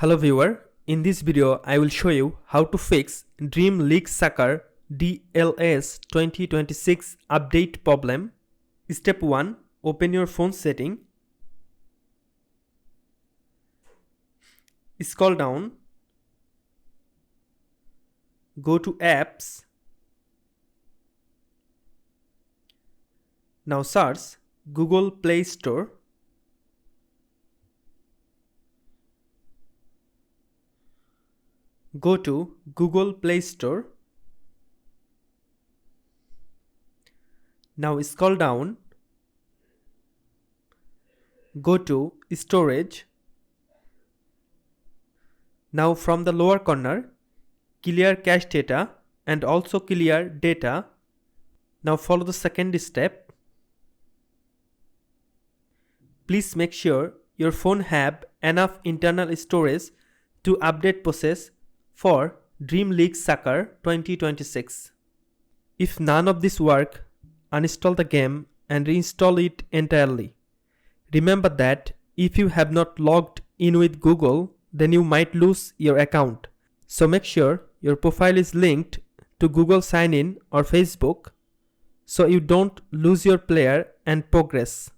Hello viewer, in this video I will show you how to fix Dream League Soccer DLS 2026 update problem. Step 1. Open your phone setting. Scroll down. Go to apps. Now search Google Play Store. Go to Google Play Store. Now scroll down. Go to Storage. Now from the lower corner, clear cache data and also clear data. Now follow the second step. Please make sure your phone have enough internal storage to update process for Dream League Soccer 2026. If none of this work, uninstall the game and reinstall it entirely. Remember that if you have not logged in with Google, then you might lose your account. So make sure your profile is linked to Google Sign-in or Facebook so you don't lose your player and progress.